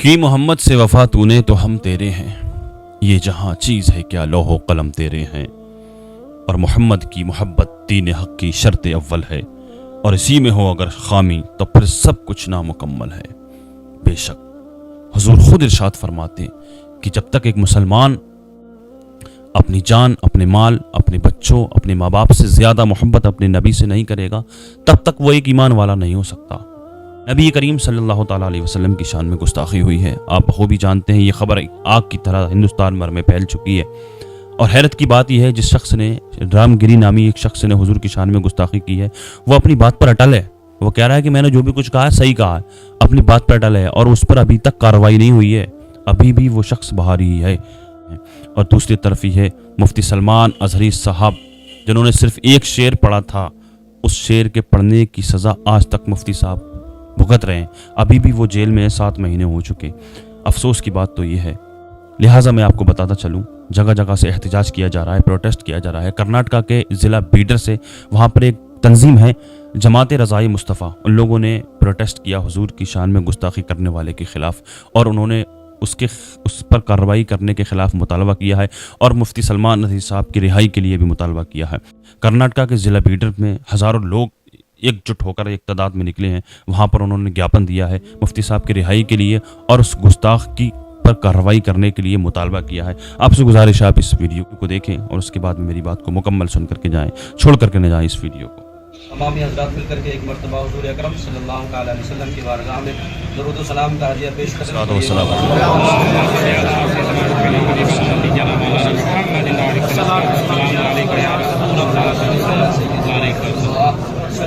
کی محمد سے وفا تو نے تو ہم تیرے ہیں، یہ جہاں چیز ہے کیا لوح و قلم تیرے ہیں، اور محمد کی محبت دین حق کی شرط اول ہے، اور اسی میں ہو اگر خامی تو پھر سب کچھ نامکمل ہے۔ بے شک حضور خود ارشاد فرماتے ہیں کہ جب تک ایک مسلمان اپنی جان، اپنے مال، اپنے بچوں، اپنے ماں باپ سے زیادہ محبت اپنے نبی سے نہیں کرے گا تب تک وہ ایک ایمان والا نہیں ہو سکتا۔ نبی کریم صلی اللہ تعالیٰ علیہ وسلم کی شان میں گستاخی ہوئی ہے، آپ بخوبی جانتے ہیں، یہ خبر آگ کی طرح ہندوستان بھر میں پھیل چکی ہے۔ اور حیرت کی بات یہ ہے، جس شخص نے، رام گری نامی ایک شخص نے حضور کی شان میں گستاخی کی ہے، وہ اپنی بات پر اٹل ہے۔ وہ کہہ رہا ہے کہ میں نے جو بھی کچھ کہا ہے صحیح کہا ہے، اپنی بات پر اٹل ہے، اور اس پر ابھی تک کارروائی نہیں ہوئی ہے، ابھی بھی وہ شخص بہاری ہی ہے۔ اور دوسری طرف یہ ہے مفتی سلمان ازہری صاحب، جنہوں نے صرف ایک شعر پڑھا تھا، اس شعر کے پڑھنے کی سزا آج تک مفتی صاحب بھگت رہے ہیں، ابھی بھی وہ جیل میں 7 مہینے ہو چکے۔ افسوس کی بات تو یہ ہے، لہٰذا میں آپ کو بتاتا چلوں، جگہ جگہ سے احتجاج کیا جا رہا ہے، پروٹیسٹ کیا جا رہا ہے۔ کرناٹکا کے ضلع بیڈر سے، وہاں پر ایک تنظیم ہے جماعت رضائے مصطفیٰ، ان لوگوں نے پروٹیسٹ کیا حضور کی شان میں گستاخی کرنے والے کے خلاف، اور انہوں نے اس پر کارروائی کرنے کے خلاف مطالبہ کیا ہے، اور مفتی سلمان ازہری صاحب کی رہائی کے لیے بھی مطالبہ کیا ہے۔ کرناٹکا کے ضلع بیڈر میں ہزاروں لوگ ایک جٹ ہو کر ایک تعداد میں نکلے ہیں، وہاں پر انہوں نے گیاپن دیا ہے مفتی صاحب کی رہائی کے لیے، اور اس گستاخ کی پر کارروائی کرنے کے لیے مطالبہ کیا ہے۔ آپ سے گزارش ہے آپ اس ویڈیو کو دیکھیں اور اس کے بعد میں میری بات کو مکمل سن کر کے جائیں، چھوڑ کر کے نہ جائیں اس ویڈیو کو۔ تمام حضرات مل کر کے ایک مرتبہ حضور اکرم صلی اللہ علیہ وسلم کی بارگاہ میں درود و سلام کا ہدیہ پیش کریں۔ صلی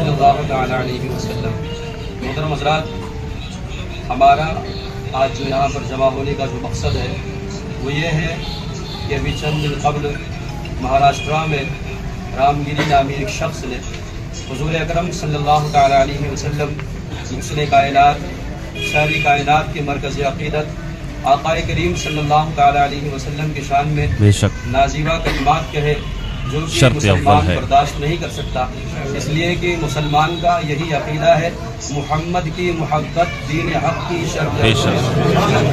اللہ علیہ وسلم۔ محترم حضرات، ہمارا آج جو یہاں پر جمع ہونے کا جو مقصد ہے وہ یہ ہے کہ ابھی چند دن قبل مہاراشٹرا میں رام گری نامی ایک شخص نے حضور اکرم صلی اللہ تعالیٰ علیہ وسلم، محسن کائنات، ساری کائنات کے مرکز عقیدت آقا کریم صلی اللہ تعالیٰ علیہ وسلم کی شان میں نازیبہ کلمات کہے جو کہ مسلمان برداشت نہیں کر سکتا، اس لیے کہ مسلمان کا یہی عقیدہ ہے، محمد کی محبت دین حق کی شرط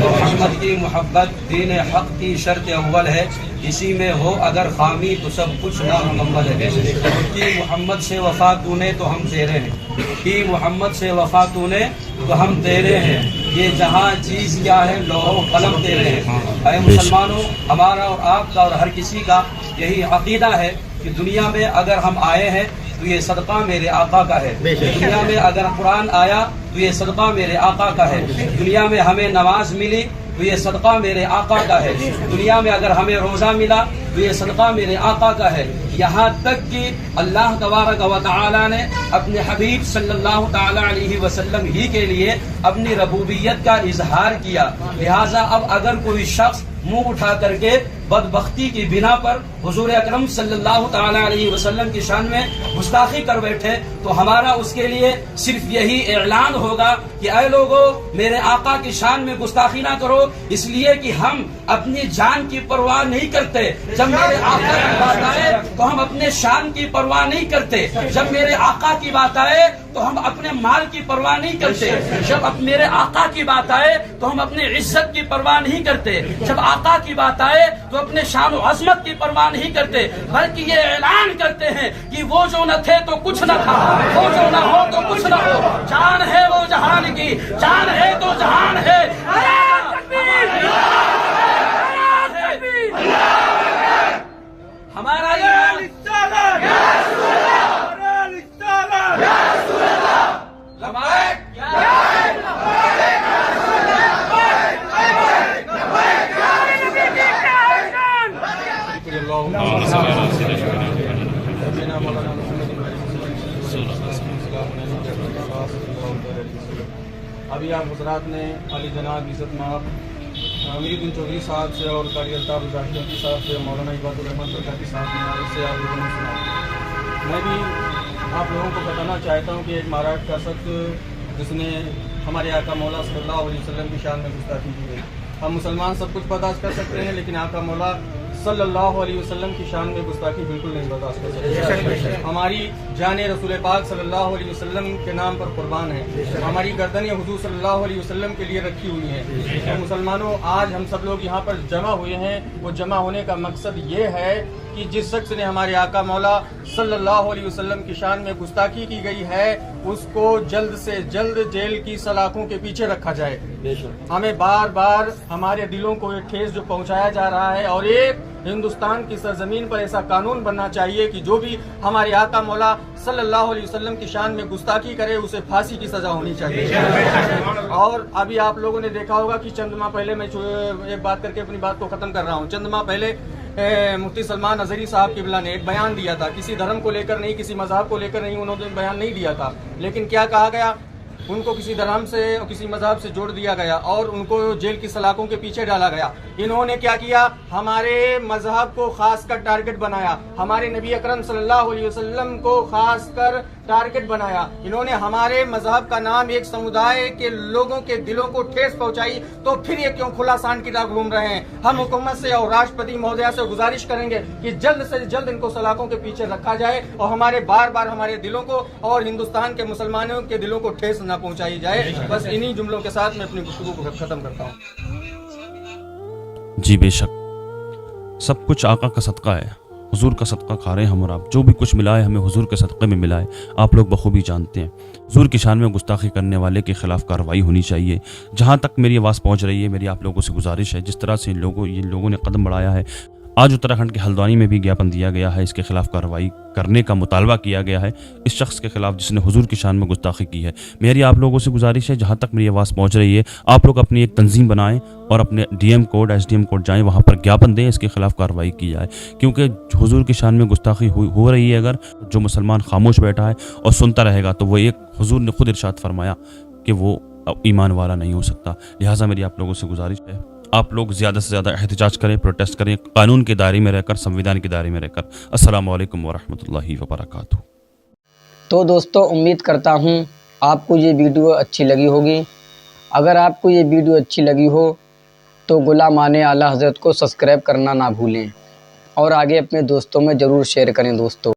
محمد کی محبت دین حق کی شرط اول ہے، اسی میں ہو اگر خامی تو سب کچھ نامکمل ہے۔ کہ محمد سے وفا تو نے تو ہم تیرے ہیں، کہ محمد سے وفا تو نے تو ہم تیرے ہیں، یہ جہاں چیز کیا ہے لوح و قلم تیرے ہیں۔ اے مسلمانوں، ہمارا اور آپ کا اور ہر کسی کا یہی عقیدہ ہے کہ دنیا میں اگر ہم آئے ہیں تو یہ صدقہ میرے آقا کا ہے، دنیا میں اگر قرآن آیا تو یہ صدقہ میرے آقا کا ہے، دنیا میں ہمیں نماز ملی تو یہ صدقہ میرے آقا کا ہے، دنیا میں اگر ہمیں روزہ ملا تو یہ صدقہ میرے آقا کا ہے، یہاں تک کہ اللہ تبارک و تعالی نے اپنے حبیب صلی اللہ تعالی علیہ وسلم ہی کے لیے اپنی ربوبیت کا اظہار کیا۔ لہٰذا اب اگر کوئی شخص منہ اٹھا کر کے بدبختی کی بنا پر حضور اکرم صلی اللہ تعالی علیہ وسلم کی شان میں گستاخی کر بیٹھے تو ہمارا اس کے لیے صرف یہی اعلان ہوگا کہ اے لوگو، میرے آقا کی شان میں گستاخی نہ کرو، اس لیے کہ ہم اپنی جان کی پرواہ نہیں کرتے۔ جب میرے آقا کی بات آئے تو ہم اپنے شان کی پرواہ نہیں کرتے، جب میرے آقا کی بات آئے تو ہم اپنے مال کی پرواہ نہیں کرتے، جب میرے آقا کی بات آئے تو ہم اپنے عزت کی پرواہ نہیں کرتے، جب آقا کی بات آئے تو اپنے شان و عظمت کی پرواہ نہیں کرتے، بلکہ یہ اعلان کرتے ہیں کہ وہ جو نہ تھے تو کچھ نہ تھا، وہ جو نہ ہو تو کچھ نہ ہو، جان ہے وہ جہان کی، جان ہے تو جہان ہے۔ ہمارا ابھی آپ حضرات نے علی جناب عزت مآب امیر الدین چودھری صاحب سے اور قاری الطاف الزاہدی صاحب سے، مولانا عباد الرحمن برکاتی صاحب سے آپ لوگوں نے سنا۔ میں بھی آپ لوگوں کو بتانا چاہتا ہوں کہ ایک مہاراشٹر کا شخص جس نے ہمارے آقا مولا صلی اللہ علیہ وسلم کی شان میں گستاخی کی گئی۔ ہم مسلمان سب کچھ برداشت کر سکتے ہیں، لیکن آقا مولا صلی اللہ علیہ وسلم کی شان میں گستاخی بالکل نہیں برداشت کر سکتے. ہماری جان رسول پاک صلی اللہ علیہ وسلم کے نام پر قربان ہے. ہماری گردنیں حضور صلی اللہ علیہ وسلم کے لیے رکھی ہوئی ہیں. تو مسلمانوں، آج ہم سب لوگ یہاں پر جمع ہوئے ہیں، وہ جمع ہونے کا مقصد یہ ہے کہ جس شخص نے ہمارے آقا مولا صلی اللہ علیہ وسلم کی شان میں گستاخی کی گئی ہے، اس کو جلد سے جلد جیل کی سلاخوں کے پیچھے رکھا جائے. ہمیں بار بار ہمارے دلوں کو ایک ٹھیس جو پہنچایا جا رہا ہے، اور ایک ہندوستان کی سرزمین پر ایسا قانون بننا چاہیے کہ جو بھی ہمارے آقا مولا صلی اللہ علیہ وسلم کی شان میں گستاخی کرے اسے پھانسی کی سزا ہونی چاہیے. اور ابھی آپ لوگوں نے دیکھا ہوگا کہ چند ماہ پہلے، میں ایک بات کر کے اپنی بات کو ختم کر رہا ہوں، چند ماہ پہلے مفتی سلمان اظہری صاحب قبلہ نے ایک بیان دیا تھا. کسی دھرم کو لے کر نہیں، کسی مذہب کو لے کر نہیں، انہوں نے بیان نہیں دیا تھا، لیکن کیا کہا گیا؟ ان کو کسی دھرم سے اور کسی مذہب سے جوڑ دیا گیا اور ان کو جیل کی سلاخوں کے پیچھے ڈالا گیا. انہوں نے کیا کیا؟ ہمارے مذہب کو خاص کر ٹارگٹ بنایا، ہمارے نبی اکرم صلی اللہ علیہ وسلم کو خاص کر ٹارگٹ بنایا. انہوں نے ہمارے مذہب کا نام ایک سمودائے کے لوگوں کے دلوں کو ٹھیس پہنچائی. تو پھر یہ کیوں کھلا سان کی طرح گھوم رہے ہیں؟ ہم حکومت سے اور راشٹرپتی مہودیا سے گزارش کریں گے کہ جلد سے جلد ان کو سلاخوں کے پیچھے رکھا جائے اور ہمارے بار بار ہمارے دلوں کو اور ہندوستان کے مسلمانوں کے دلوں کو ٹھیس نہ پہنچائی جائے. بس انہی جملوں کے ساتھ میں اپنی گفتگو کو ختم کرتا ہوں. جی بے شک، سب کچھ آقا کا صدقہ ہے، حضور کا صدقہ کھا رہے ہیں ہم اور آپ. جو بھی کچھ ملا ہے ہمیں حضور کے صدقے میں ملا ہے. آپ لوگ بخوبی جانتے ہیں حضور کی شان میں گستاخی کرنے والے کے خلاف کارروائی ہونی چاہیے. جہاں تک میری آواز پہنچ رہی ہے، میری آپ لوگوں سے گزارش ہے، جس طرح سے یہ لوگوں نے قدم بڑھایا ہے، آج اتراکھنڈ کے ہلدوانی میں بھی گیاپن دیا گیا ہے، اس کے خلاف کارروائی کرنے کا مطالبہ کیا گیا ہے اس شخص کے خلاف جس نے حضور کی شان میں گستاخی کی ہے. میری آپ لوگوں سے گزارش ہے، جہاں تک میری آواز پہنچ رہی ہے، آپ لوگ اپنی ایک تنظیم بنائیں اور اپنے D M code, S D M code جائیں، وہاں پر گیاپن دیں، اس کے خلاف کارروائی کی جائے. کیونکہ حضور کی شان میں گستاخی ہو رہی ہے، اگر جو مسلمان خاموش بیٹھا ہے اور سنتا رہے گا تو وہ ایک حضور نے خود ارشاد فرمایا کہ وہ ایمان والا نہیں ہو سکتا. لہٰذا میری آپ لوگوں سے گزارش ہے، آپ لوگ زیادہ سے زیادہ احتجاج کریں، پروٹیسٹ کریں، قانون کے دائرے میں رہ کر، سمویدھان کے دائرے میں رہ کر. السلام علیکم ورحمۃ اللہ وبرکاتہ. تو دوستو، امید کرتا ہوں آپ کو یہ ویڈیو اچھی لگی ہوگی. اگر آپ کو یہ ویڈیو اچھی لگی ہو تو غلامان اعلیٰ حضرت کو سبسکرائب کرنا نہ بھولیں اور آگے اپنے دوستوں میں ضرور شیئر کریں دوستو.